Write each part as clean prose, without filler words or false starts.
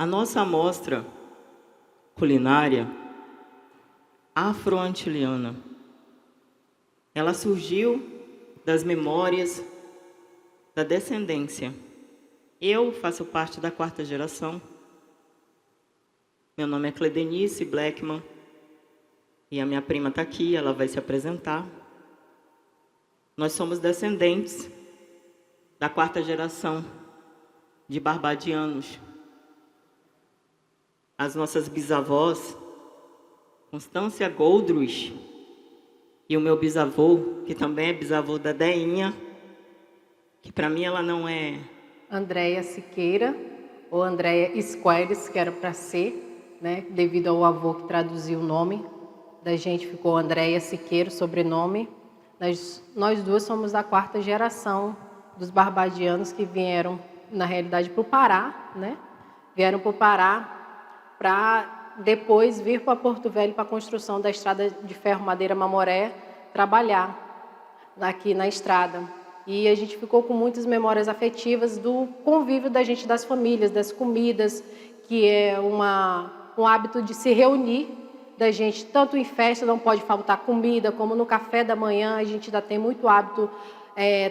A nossa amostra culinária afro-antiliana, ela surgiu das memórias da descendência. Eu faço parte da 4ª geração. Meu nome é Cledenice Blackman e a minha prima está aqui, ela vai se apresentar. Nós somos descendentes da 4ª geração de barbadianos. As nossas bisavós, Constância Goldrich, e o meu bisavô, que também é bisavô da Deinha, que para mim ela não é... Andréia Siqueira, ou Andréia Squares, que era para ser, né? Devido ao avô que traduziu o nome da gente, ficou Andréia Siqueira, sobrenome. Nós duas somos da 4ª geração dos barbadianos que vieram, na realidade, para o Pará, né? Vieram para o Pará para depois vir para Porto Velho para a construção da estrada de ferro Madeira Mamoré, trabalhar aqui na estrada. E a gente ficou com muitas memórias afetivas do convívio da gente, das famílias, das comidas, que é um hábito de se reunir da gente, tanto em festa não pode faltar comida, como no café da manhã, a gente ainda tem muito hábito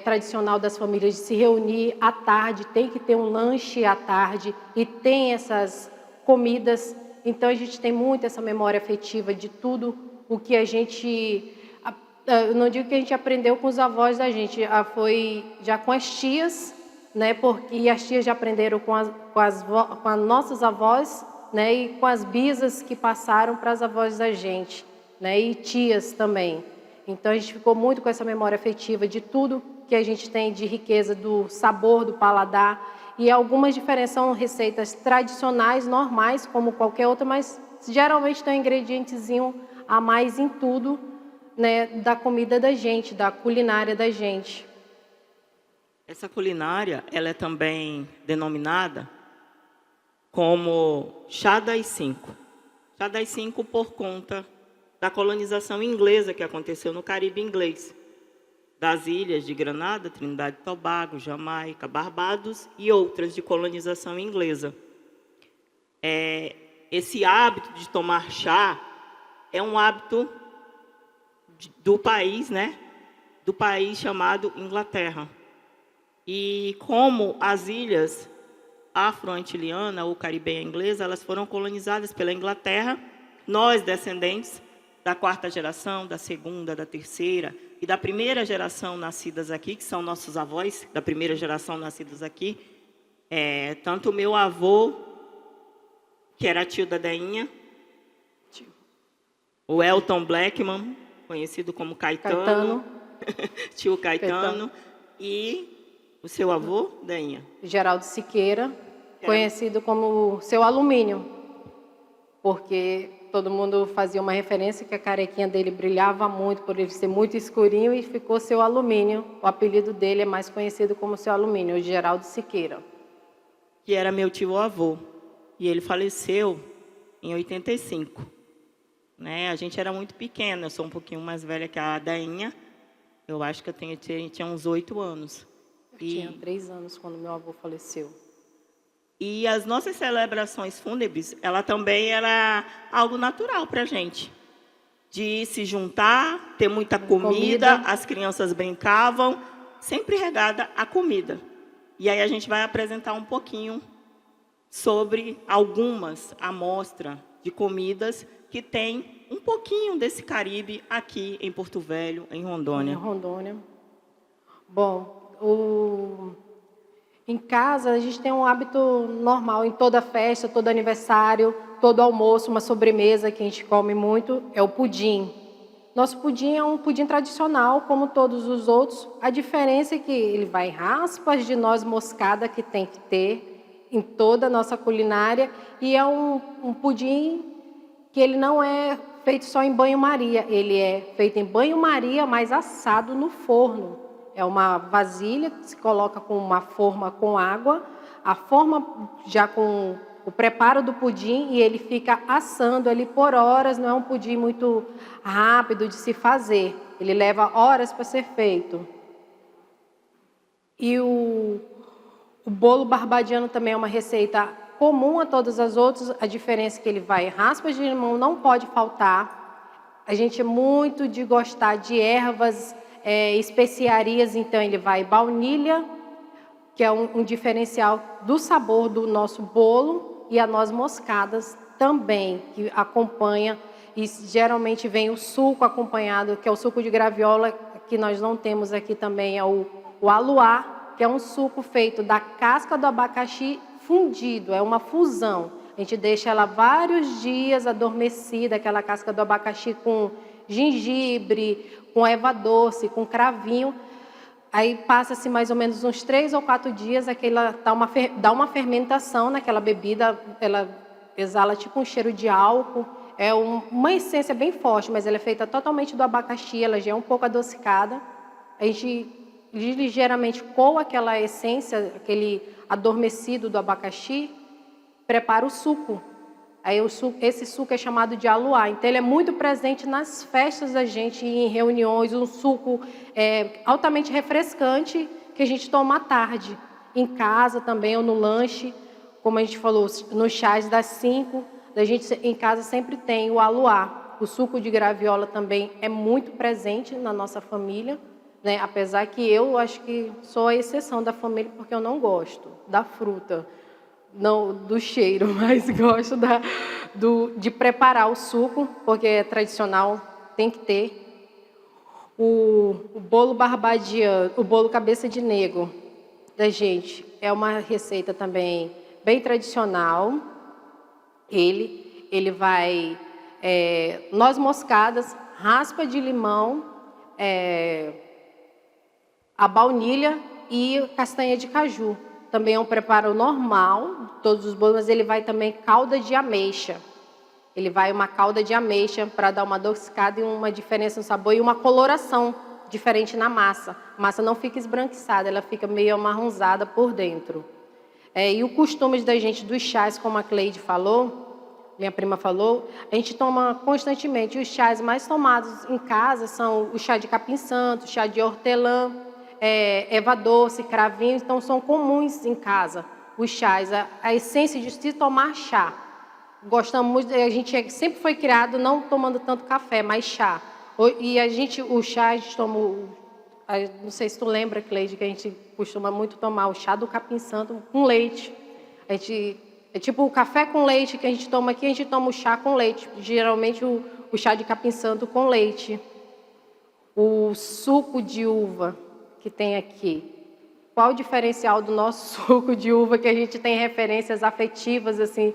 tradicional das famílias de se reunir à tarde, tem que ter um lanche à tarde e tem essas comidas. Então a gente tem muito essa memória afetiva de tudo o que a gente... Eu não digo que a gente aprendeu com os avós da gente, foi já com as tias, né? E as tias já aprenderam com as nossas avós, né? E com as bisas que passaram para as avós da gente, né? E tias também. Então a gente ficou muito com essa memória afetiva de tudo que a gente tem de riqueza do sabor, do paladar. E algumas diferenças são receitas tradicionais, normais, como qualquer outra, mas geralmente tem um ingredientezinho a mais em tudo, né, da comida da gente, da culinária da gente. Essa culinária, ela é também denominada como chá das 5. Chá das 5 por conta da colonização inglesa que aconteceu no Caribe inglês, das ilhas de Granada, Trindade e Tobago, Jamaica, Barbados e outras de colonização inglesa. Esse hábito de tomar chá é um hábito do país, né? Do país chamado Inglaterra. E como as ilhas afro-antiliana ou caribenha inglesa, elas foram colonizadas pela Inglaterra, nós, descendentes da 4ª geração, da 2ª, da 3ª e da 1ª geração nascidas aqui, que são nossos avós da 1ª geração nascidos aqui, tanto o meu avô, que era tio da Deinha, o Elton Blackman, conhecido como Caetano. Tio Caetano, e o seu avô, Deinha? Geraldo Siqueira, conhecido como seu alumínio, porque todo mundo fazia uma referência que a carequinha dele brilhava muito, por ele ser muito escurinho, e ficou seu alumínio. O apelido dele é mais conhecido como seu alumínio, o Geraldo Siqueira. Que era meu tio-avô, e ele faleceu em 85. Né? A gente era muito pequena, eu sou um pouquinho mais velha que a Deinha, eu acho que eu tinha uns 8 anos. Eu tinha 3 anos quando meu avô faleceu. E as nossas celebrações fúnebres, ela também era algo natural para a gente. De se juntar, ter muita comida, as crianças brincavam, sempre regada a comida. E aí a gente vai apresentar um pouquinho sobre algumas amostras de comidas que tem um pouquinho desse Caribe aqui em Porto Velho, em Rondônia. Em Rondônia. Bom, em casa a gente tem um hábito normal, em toda festa, todo aniversário, todo almoço, uma sobremesa que a gente come muito, é o pudim. Nosso pudim é um pudim tradicional, como todos os outros. A diferença é que ele vai em raspas de noz moscada, que tem que ter em toda a nossa culinária, e é um pudim que ele não é feito só em banho-maria, ele é feito em banho-maria, mas assado no forno. É uma vasilha que se coloca com uma forma com água, a forma já com o preparo do pudim, e ele fica assando ali por horas, não é um pudim muito rápido de se fazer, ele leva horas para ser feito. E o bolo barbadiano também é uma receita comum a todas as outras, a diferença é que ele vai, raspas de limão não pode faltar. A gente é muito de gostar de ervas, especiarias, então ele vai baunilha, que é um diferencial do sabor do nosso bolo, e a noz moscadas também, que acompanha, e geralmente vem o suco acompanhado, que é o suco de graviola, que nós não temos aqui também, é o aluá, que é um suco feito da casca do abacaxi fundido, é uma fusão. A gente deixa ela vários dias adormecida, aquela casca do abacaxi com gengibre, com erva doce, com cravinho. Aí passa-se mais ou menos uns 3 ou 4 dias, aquela dá uma fermentação naquela bebida, ela exala tipo um cheiro de álcool. É uma essência bem forte, mas ela é feita totalmente do abacaxi, ela já é um pouco adocicada. A gente ligeiramente coa aquela essência, aquele adormecido do abacaxi, prepara o suco. Aí esse suco é chamado de aluá. Então ele é muito presente nas festas da gente, em reuniões, um suco altamente refrescante que a gente toma à tarde. Em casa também, ou no lanche, como a gente falou, nos chás das 5, a gente em casa sempre tem o aluá. O suco de graviola também é muito presente na nossa família, né? Apesar que eu acho que sou a exceção da família, porque eu não gosto da fruta, não do cheiro, mas gosto de preparar o suco, porque é tradicional, tem que ter. O bolo barbadiano, o bolo cabeça de negro da gente, é uma receita também bem tradicional. Ele vai noz moscadas, raspa de limão, a baunilha e castanha de caju. Também é um preparo normal, todos os bolos, mas ele vai também calda de ameixa. Ele vai uma calda de ameixa para dar uma adocicada e uma diferença no sabor e uma coloração diferente na massa. A massa não fica esbranquiçada, ela fica meio amarronzada por dentro. E o costume da gente dos chás, como a Cleide falou, minha prima falou, a gente toma constantemente. Os chás mais tomados em casa são o chá de capim-santo, chá de hortelã, erva doce, cravinho, então são comuns em casa os chás, a essência de se tomar chá. Gostamos muito, a gente sempre foi criado não tomando tanto café, mas chá. E o chá, a gente toma, não sei se tu lembra, Cleide, que a gente costuma muito tomar o chá do capim-santo com leite. A gente, é tipo o café com leite que a gente toma aqui, a gente toma o chá com leite, geralmente o chá de capim-santo com leite. O suco de uva que tem aqui. Qual o diferencial do nosso suco de uva, que a gente tem referências afetivas, assim,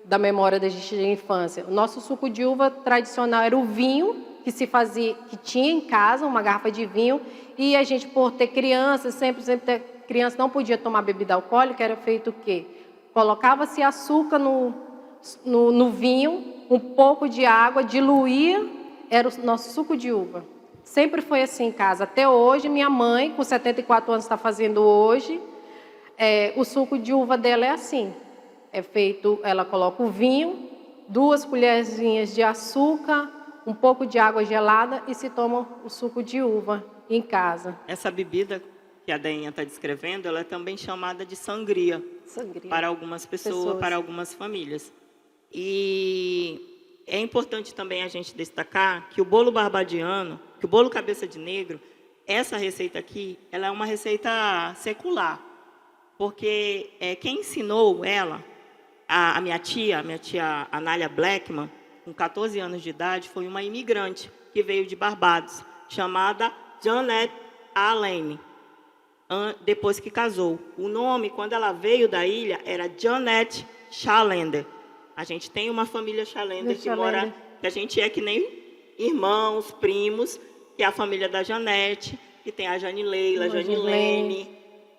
da memória da gente de infância? O nosso suco de uva tradicional era o vinho, que se fazia, que tinha em casa, uma garrafa de vinho, e a gente, por ter crianças, sempre ter criança não podia tomar bebida alcoólica, era feito o quê? Colocava-se açúcar no vinho, um pouco de água, diluía, era o nosso suco de uva. Sempre foi assim em casa. Até hoje, minha mãe, com 74 anos, está fazendo hoje. O suco de uva dela é assim. É feito, ela coloca o vinho, 2 colherzinhas de açúcar, um pouco de água gelada e se toma o suco de uva em casa. Essa bebida que a Deinha está descrevendo, ela é também chamada de sangria. Para algumas pessoas, para algumas famílias. E é importante também a gente destacar que o bolo barbadiano, que o bolo cabeça de negro, essa receita aqui, ela é uma receita secular. Porque quem ensinou ela, a minha tia Anália Blackman, com 14 anos de idade, foi uma imigrante que veio de Barbados, chamada Janet Allen, depois que casou. O nome, quando ela veio da ilha, era Janet Chalender. A gente tem uma família Chalender que mora, que a gente é que nem irmãos, primos, que é a família da Janete, que tem a Janileila, Janilene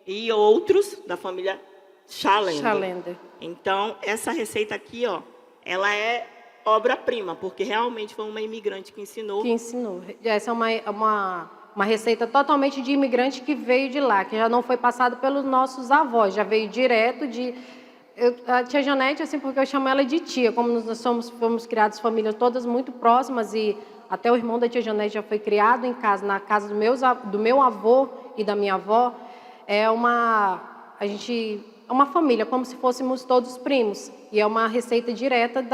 e outros da família Chalender. Então, essa receita aqui, ó, ela é obra-prima, porque realmente foi uma imigrante que ensinou. Essa é uma receita totalmente de imigrante que veio de lá, que já não foi passada pelos nossos avós, já veio direto de... a tia Janete, assim, porque eu chamo ela de tia, como nós fomos criados famílias todas muito próximas, e até o irmão da tia Janete já foi criado em casa, na casa do meu avô e da minha avó. A gente é uma família, como se fôssemos todos primos. E é uma receita direta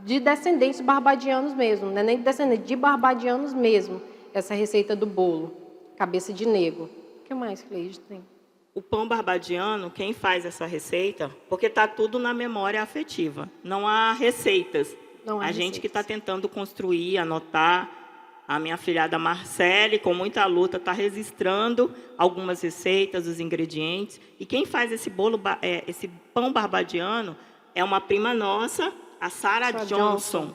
de descendentes barbadianos mesmo, não é nem de descendentes, de barbadianos mesmo, essa receita do bolo, cabeça de negro. O que mais, Cleide, tem? O pão barbadiano, quem faz essa receita, porque está tudo na memória afetiva, não há receitas. Não há a gente que está receitas. tentando construir, anotar. A minha filhada Marcele, com muita luta, está registrando algumas receitas, os ingredientes. E quem faz esse esse pão barbadiano é uma prima nossa, a Sarah Johnson.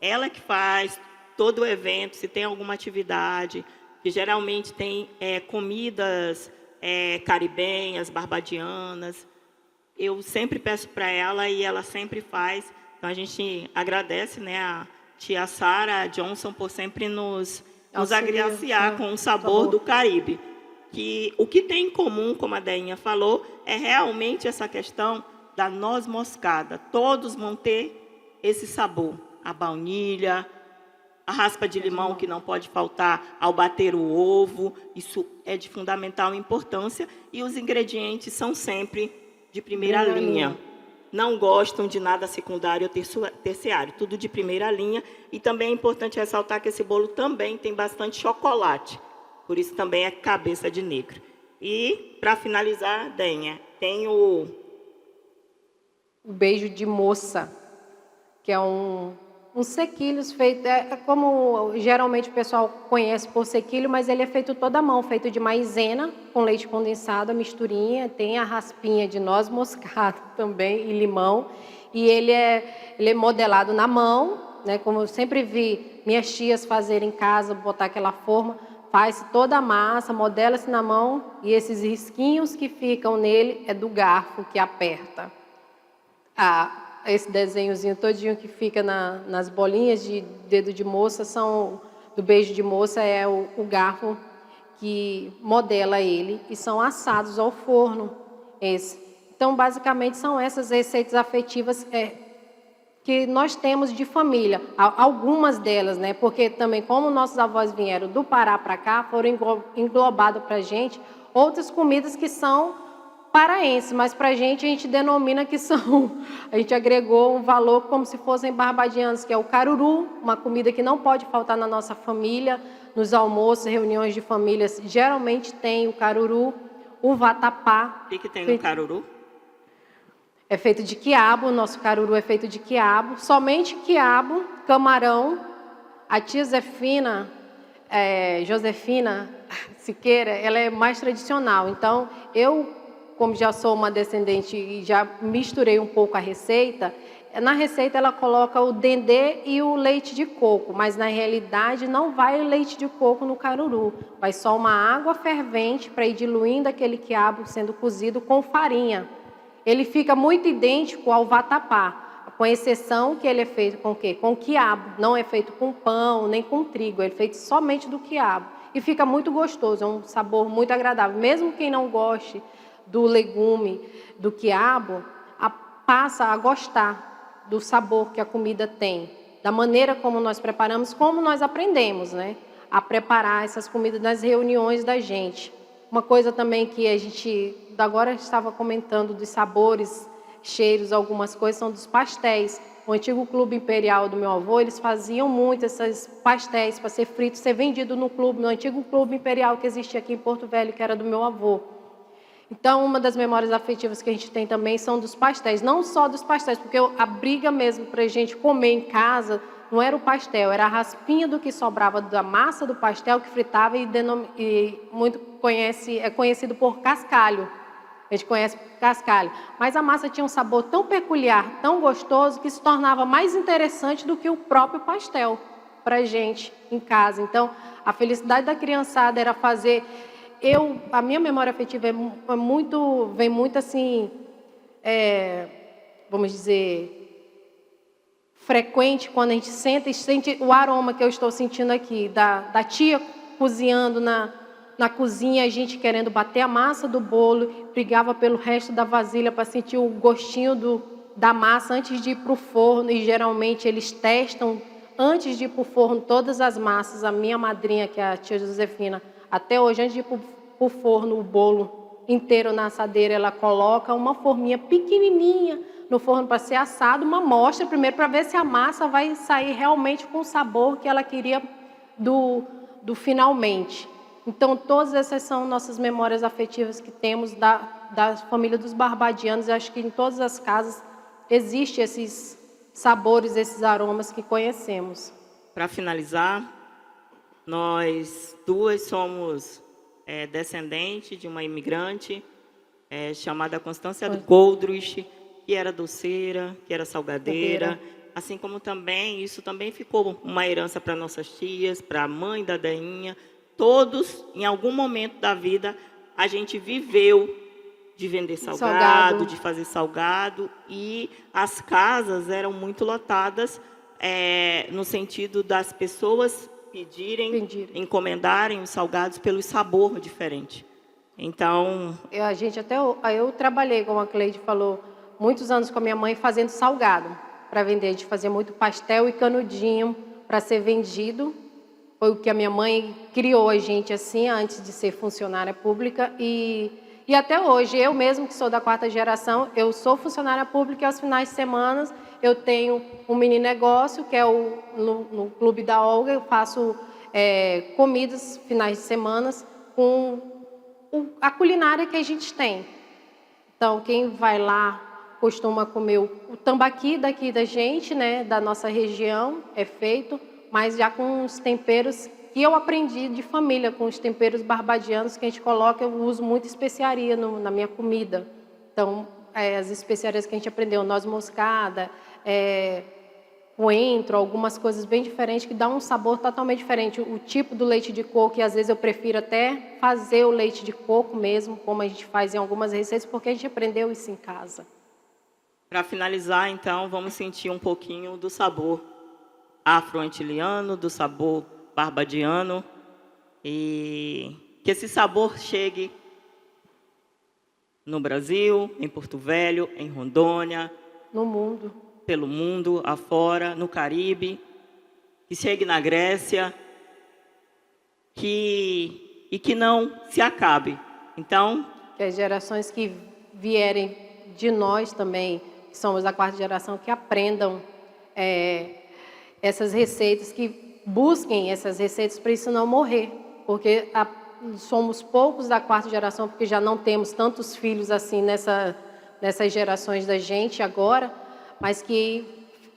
Ela que faz todo o evento, se tem alguma atividade, que geralmente tem comidas caribenhas, barbadianas. Eu sempre peço para ela e ela sempre faz. Então, a gente agradece, né, a tia Sarah Johnson por sempre nos agraciar com o sabor do Caribe. Que o que tem em comum, como a Deinha falou, é realmente essa questão da noz moscada. Todos vão ter esse sabor. A baunilha, a raspa de limão, que não pode faltar ao bater o ovo. Isso é de fundamental importância. E os ingredientes são sempre de primeira linha. Não gostam de nada secundário ou terciário, tudo de primeira linha. E também é importante ressaltar que esse bolo também tem bastante chocolate, por isso também é cabeça de negro. E, para finalizar, Deinha, tem o beijo de moça, que é uns sequilhos feito, como geralmente o pessoal conhece por sequilho, mas ele é feito toda à mão, feito de maisena com leite condensado, a misturinha, tem a raspinha de noz moscada também e limão, e ele é modelado na mão, né, como eu sempre vi minhas tias fazerem em casa, botar aquela forma, faz toda a massa, modela-se na mão, e esses risquinhos que ficam nele é do garfo que aperta. Esse desenhozinho todinho que fica nas bolinhas de dedo de moça, do beijo de moça, é o garfo que modela ele, e são assados ao forno. Então, basicamente, são essas receitas afetivas que nós temos de família. Algumas delas, né? Porque também, como nossos avós vieram do Pará para cá, foram englobadas para a gente outras comidas que são paraense, mas para a gente denomina que são, a gente agregou um valor como se fossem barbadianos, que é o caruru, uma comida que não pode faltar na nossa família, nos almoços, reuniões de famílias, geralmente tem o caruru, o vatapá. O que tem no caruru? É feito de quiabo, o nosso caruru é feito de quiabo, somente quiabo, camarão. A tia Josefina Siqueira, ela é mais tradicional, então como já sou uma descendente e já misturei um pouco a receita, na receita ela coloca o dendê e o leite de coco, mas na realidade não vai o leite de coco no caruru, vai só uma água fervente para ir diluindo aquele quiabo sendo cozido com farinha. Ele fica muito idêntico ao vatapá, com exceção que ele é feito com o quê? Com quiabo, não é feito com pão nem com trigo, é feito somente do quiabo. E fica muito gostoso, é um sabor muito agradável, mesmo quem não goste do legume, do quiabo, passa a gostar do sabor que a comida tem, da maneira como nós preparamos, como nós aprendemos, né, a preparar essas comidas nas reuniões da gente. Uma coisa também que a gente agora estava comentando dos sabores, cheiros, algumas coisas, são dos pastéis. O antigo Clube Imperial do meu avô, eles faziam muito esses pastéis para ser frito, ser vendido no antigo Clube Imperial que existia aqui em Porto Velho, que era do meu avô. Então, uma das memórias afetivas que a gente tem também são dos pastéis. Não só dos pastéis, porque a briga mesmo para a gente comer em casa não era o pastel, era a raspinha do que sobrava da massa do pastel que fritava e é conhecido por cascalho. A gente conhece por cascalho. Mas a massa tinha um sabor tão peculiar, tão gostoso, que se tornava mais interessante do que o próprio pastel para a gente em casa. Então, a felicidade da criançada era fazer... A minha memória afetiva vem muito assim, vamos dizer, frequente quando a gente senta e sente o aroma que eu estou sentindo aqui, da tia cozinhando na cozinha, a gente querendo bater a massa do bolo, brigava pelo resto da vasilha para sentir o gostinho da massa antes de ir para o forno, e geralmente eles testam antes de ir para o forno todas as massas. A minha madrinha, que é a tia Josefina, até hoje, antes de ir para o forno, o bolo, inteiro na assadeira, ela coloca uma forminha pequenininha no forno para ser assado, uma amostra primeiro para ver se a massa vai sair realmente com o sabor que ela queria do finalmente. Então, todas essas são nossas memórias afetivas que temos da família dos Barbadianos. Eu acho que em todas as casas existem esses sabores, esses aromas que conhecemos. Para finalizar, nós duas somos descendentes de uma imigrante chamada Constância Goldrich, que era doceira, que era salgadeira. Assim como também, isso também ficou uma herança para nossas tias, para a mãe da Dainha. Todos, em algum momento da vida, a gente viveu de vender salgado, de fazer salgado. E as casas eram muito lotadas, no sentido das pessoas pedirem, encomendarem os salgados pelo sabor diferente. Então... Eu trabalhei, como a Cleide falou, muitos anos com a minha mãe fazendo salgado para vender. A gente fazia muito pastel e canudinho para ser vendido. Foi o que a minha mãe criou a gente assim, antes de ser funcionária pública. E até hoje, eu mesmo que sou da 4ª geração, eu sou funcionária pública e aos finais de semana eu tenho um mini negócio, que é no Clube da Olga. Eu faço comidas finais de semana com a culinária que a gente tem. Então, quem vai lá costuma comer o tambaqui daqui da gente, né, da nossa região, é feito, mas já com os temperos que eu aprendi de família, com os temperos barbadianos que a gente coloca. Eu uso muita especiaria na minha comida. Então, as especiarias que a gente aprendeu, noz moscada, coentro, algumas coisas bem diferentes que dão um sabor totalmente diferente. O tipo do leite de coco, e às vezes eu prefiro até fazer o leite de coco mesmo, como a gente faz em algumas receitas, porque a gente aprendeu isso em casa. Para finalizar, então, vamos sentir um pouquinho do sabor afro-antiliano, do sabor barbadiano, e que esse sabor chegue no Brasil, em Porto Velho, em Rondônia, no mundo, pelo mundo afora, no Caribe, que chegue na Grécia, e que não se acabe. Então, que as gerações que vierem de nós também, que somos da 4ª geração, que aprendam essas receitas, que busquem essas receitas para isso não morrer, porque somos poucos da 4ª geração, porque já não temos tantos filhos assim nessas gerações da gente agora, mas que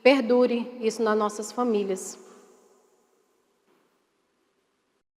perdure isso nas nossas famílias.